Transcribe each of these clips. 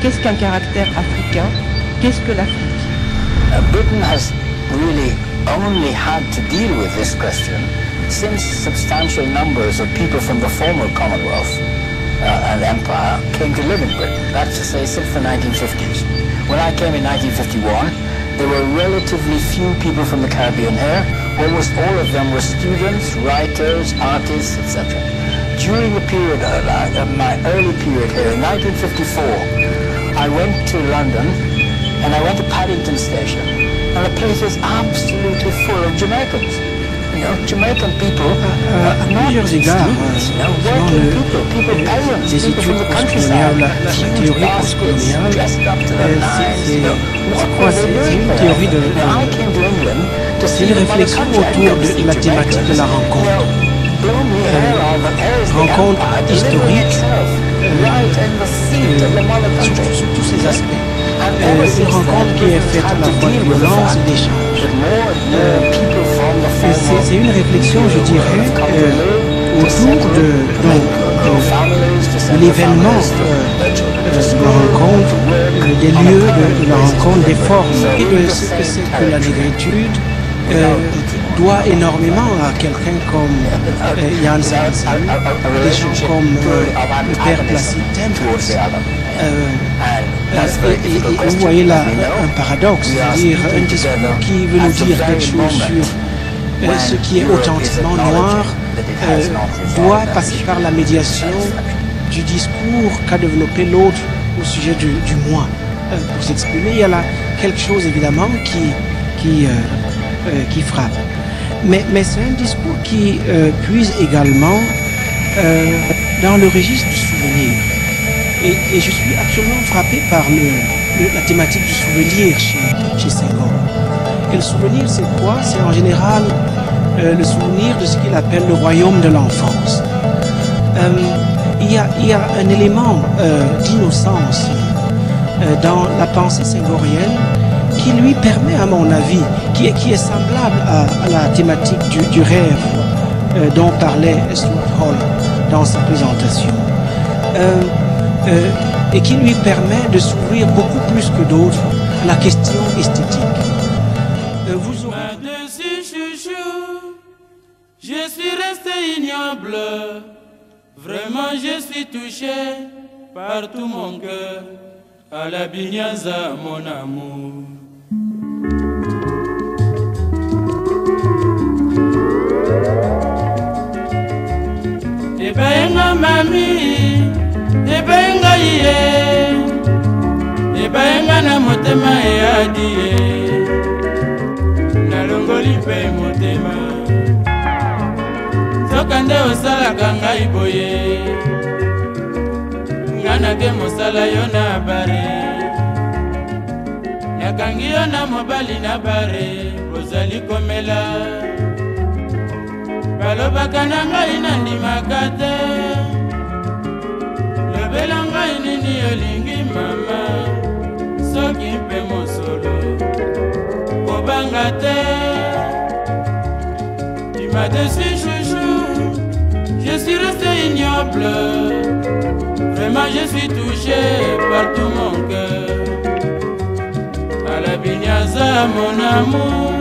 Qu'est-ce qu'un caractère africain? Qu'est-ce que l'Afrique? Britain has really only had to deal with this question since substantial numbers of people from the former Commonwealth and Empire came to live in Britain. That's to say, since the 1950s. When I came in 1951, there were relatively few people from the Caribbean here. Almost all of them were students, writers, artists, etc. During the period, my early period here, in 1954, I went to London and I went to Paddington Station, and the place was absolutely full of Jamaicans. You know, Jamaican people à plusieurs égards, les études postcoloniales, la théorie postcoloniale, c'est une théorie c'est une réflexion autour de la thématique de la rencontre. Rencontre historique, sur tous ces aspects. Une rencontre qui est faite à la fois de violence et d'échange. C'est une réflexion, je dirais, autour de l'événement de la rencontre, des lieux de la rencontre, des formes et de ce que c'est que la négritude doit énormément à quelqu'un comme Jan Spencer, des gens comme le père Placide Tempels. Et vous voyez là un paradoxe, c'est-à-dire un discours qui veut nous dire quelque chose sur ce qui est authentiquement noir doit passer par la médiation du discours qu'a développé l'autre au sujet du moi. Pour s'exprimer, il y a là quelque chose évidemment qui frappe. Mais c'est un discours qui puise également dans le registre du souvenir. Et je suis absolument frappé par la thématique du souvenir chez Senghor. Et le souvenir, c'est quoi? C'est en général le souvenir de ce qu'il appelle le royaume de l'enfance. Il y a un élément d'innocence dans la pensée senghorienne qui lui permet, à mon avis, qui est semblable à la thématique du rêve dont parlait Stuart Hall dans sa présentation. Et qui lui permet de s'ouvrir beaucoup plus que d'autres à la question esthétique. Vous aurez... Là-dessus, chouchou, je suis resté ignoble. Vraiment, je suis touché par tout mon cœur. À la Binyaza, mon amour. Et ben, mamie. Ebenga iye, ebenga na motema eadiye, na longoli pe motema. Sokande osalaka ngai boye, ngana ke mosala yo na bare. Nakangi yo na mobali na bare, ozali komela. Balobaka na ngai nandimaka te. Belanga inini yolingi mama soki mpe mosolo kobanga te. Tu m'as déçu chouchou, je suis resté ignoble. Vraiment je suis touché par tout mon cœur. À la Binyaza mon amour.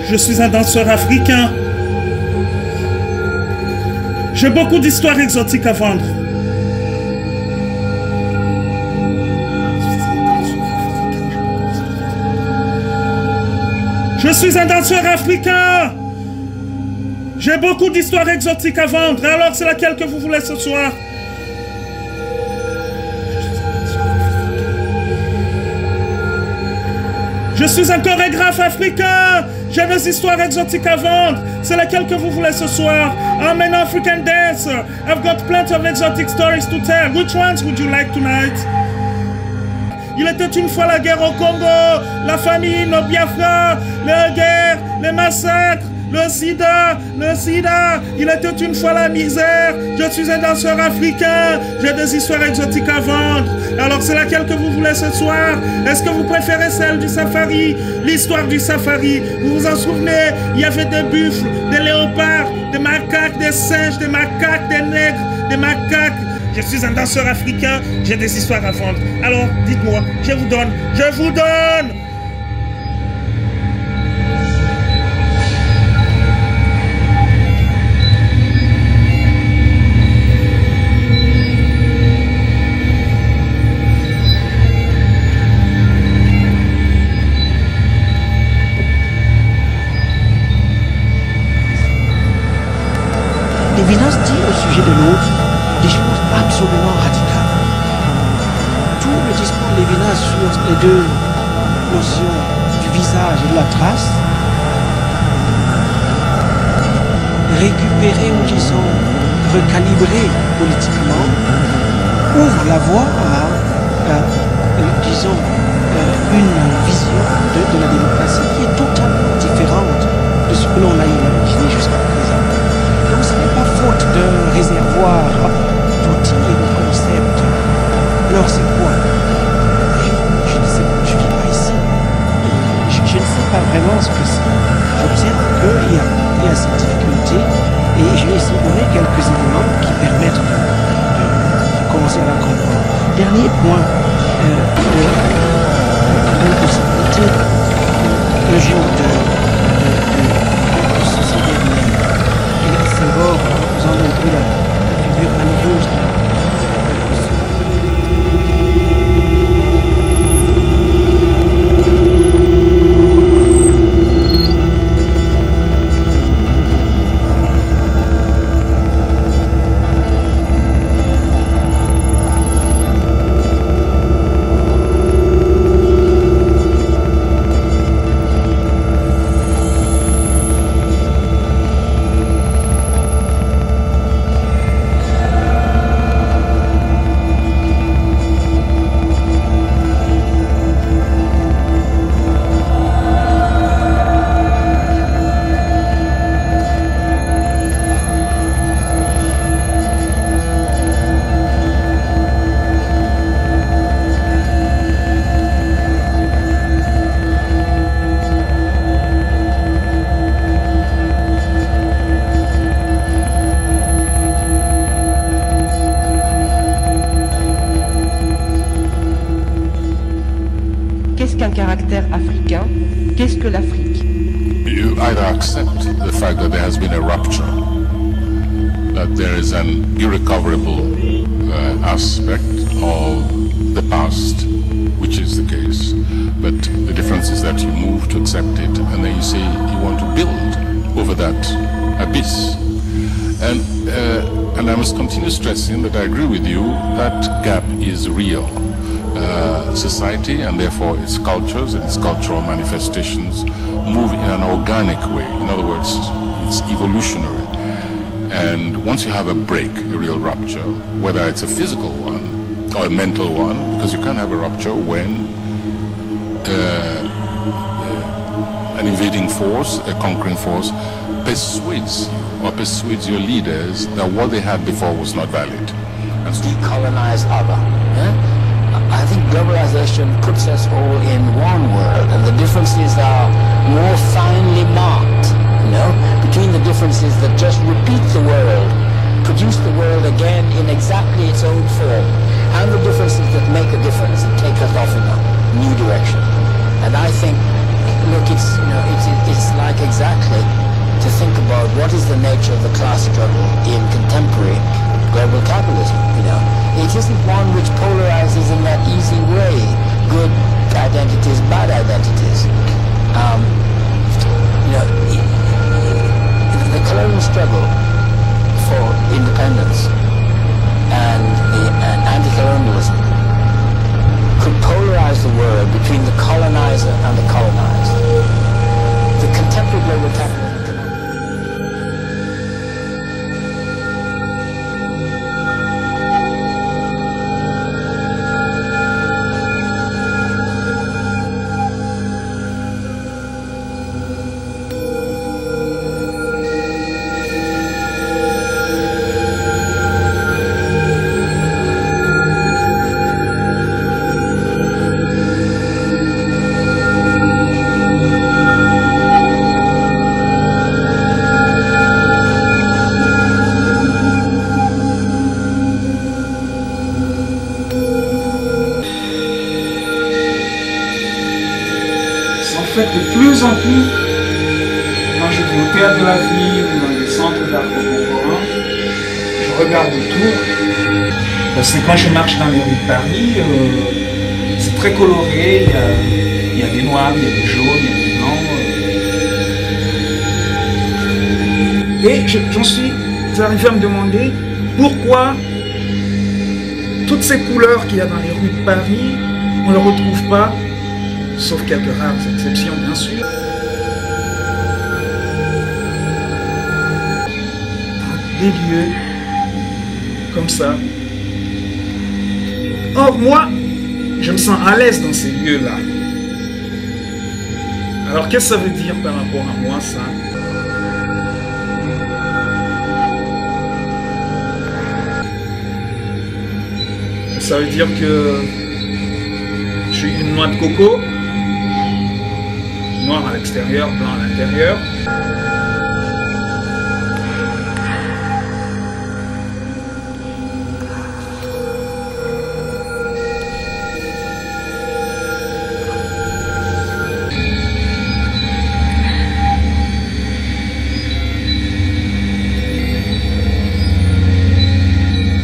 Je suis un danseur africain. J'ai beaucoup d'histoires exotiques à vendre. Je suis un danseur africain. J'ai beaucoup d'histoires exotiques à vendre. Alors, c'est laquelle que vous voulez ce soir? Je suis un chorégraphe africain. J'ai des histoires exotiques à vendre. C'est laquelle que vous voulez ce soir? I'm an African dancer. I've got plenty of exotic stories to tell. Which ones would you like tonight? Il était une fois la guerre au Congo, la famine au Biafra, les guerres, les massacres, le sida. Il était une fois la misère. Je suis un danseur africain. J'ai des histoires exotiques à vendre. Alors c'est laquelle que vous voulez ce soir? Est-ce que vous préférez celle du safari? L'histoire du safari. Vous vous en souvenez? Il y avait des buffles, des léopards, des macaques, des singes, des macaques, des nègres, des macaques. Je suis un danseur africain, j'ai des histoires à vendre. Alors, dites-moi, je vous donne. Lévinas dit au sujet de l'autre des choses absolument radicales. Tout le discours de Lévinas sur les deux notions du visage et de la trace, récupéré ou disons recalibré politiquement, ouvre la voie à disons une vision de la démocratie qui est totalement différente de ce que l'on a imaginé jusqu'à présent. Donc ce n'est pas faute d'un réservoir d'outils et de concepts. Alors c'est quoi? Je ne sais pas, je ne vis pas ici. Je ne sais pas vraiment ce que c'est. J'observe qu'il y a cette difficulté et je vais essayer de donner quelques éléments qui permettent de commencer à la comprendre. Dernier point de possibilité, un jour de société Senghor, nous avons montré la figure malheureuse. Qu'est-ce que l'Afrique? You either accept the fact that there has been a rupture, that there is an irrecoverable aspect of the past, which is the case, but the difference is that you move to accept it, and then you say you want to build over that abyss. And I must continue stressing that I agree with you, that gap is real. Society and therefore its cultures and its cultural manifestations move in an organic way. In other words, it's evolutionary. And once you have a break, a real rupture, whether it's a physical one or a mental one, because you can't have a rupture when an invading force, a conquering force, persuades you or persuades your leaders that what they had before was not valid. And so decolonize other. Yeah? I think globalization puts us all in one world, and the differences are more finely marked, you know, between the differences that just repeat the world, produce the world again in exactly its own form, and the differences that make a difference and take us off in a new direction. And I think look, it's like exactly to think about what is the nature of the class struggle in contemporary global capitalism. It isn't one which polarizes in that easy way, good identities, bad identities. The colonial struggle for independence and anti-colonialism could polarize the world between the colonizer and the colonized. The contemporary global capitalism. De plus en plus, quand je vais au théâtre de la ville ou dans les centres d'art contemporain, je regarde autour. Parce que quand je marche dans les rues de Paris, c'est très coloré. Il y a des noirs, il y a des jaunes, il y a des blancs. Et j'en suis arrivé à me demander pourquoi toutes ces couleurs qu'il y a dans les rues de Paris, on ne les retrouve pas, sauf quelques rares exceptions bien sûr, dans des lieux comme ça. Or moi, je me sens à l'aise dans ces lieux-là. Alors qu'est-ce que ça veut dire par rapport à moi ça? Ça veut dire que je suis une noix de coco, noir à l'extérieur, blanc à l'intérieur.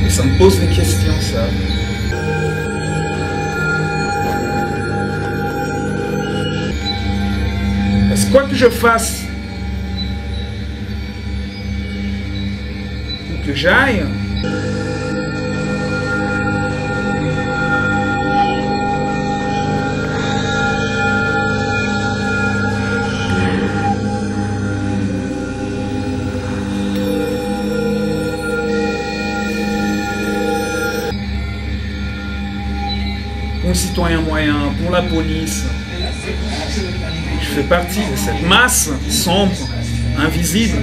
Et ça me pose des questions, ça. Quoi que je fasse, ou que j'aille, pour un citoyen moyen, pour la police, je fais partie de cette masse sombre, invisible.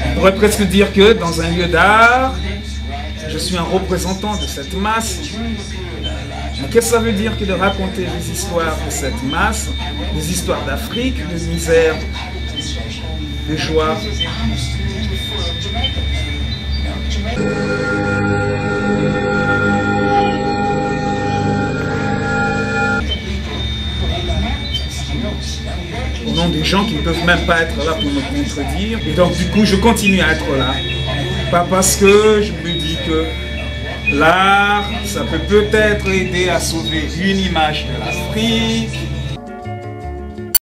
On pourrait presque dire que dans un lieu d'art, je suis un représentant de cette masse. Mais qu'est-ce que ça veut dire que de raconter des histoires de cette masse, des histoires d'Afrique, de misère, de joie? Au nom des gens qui ne peuvent même pas être là pour me contredire. Et donc du coup je continue à être là. Pas parce que je me dis que l'art, ça peut peut-être aider à sauver une image de l'Afrique,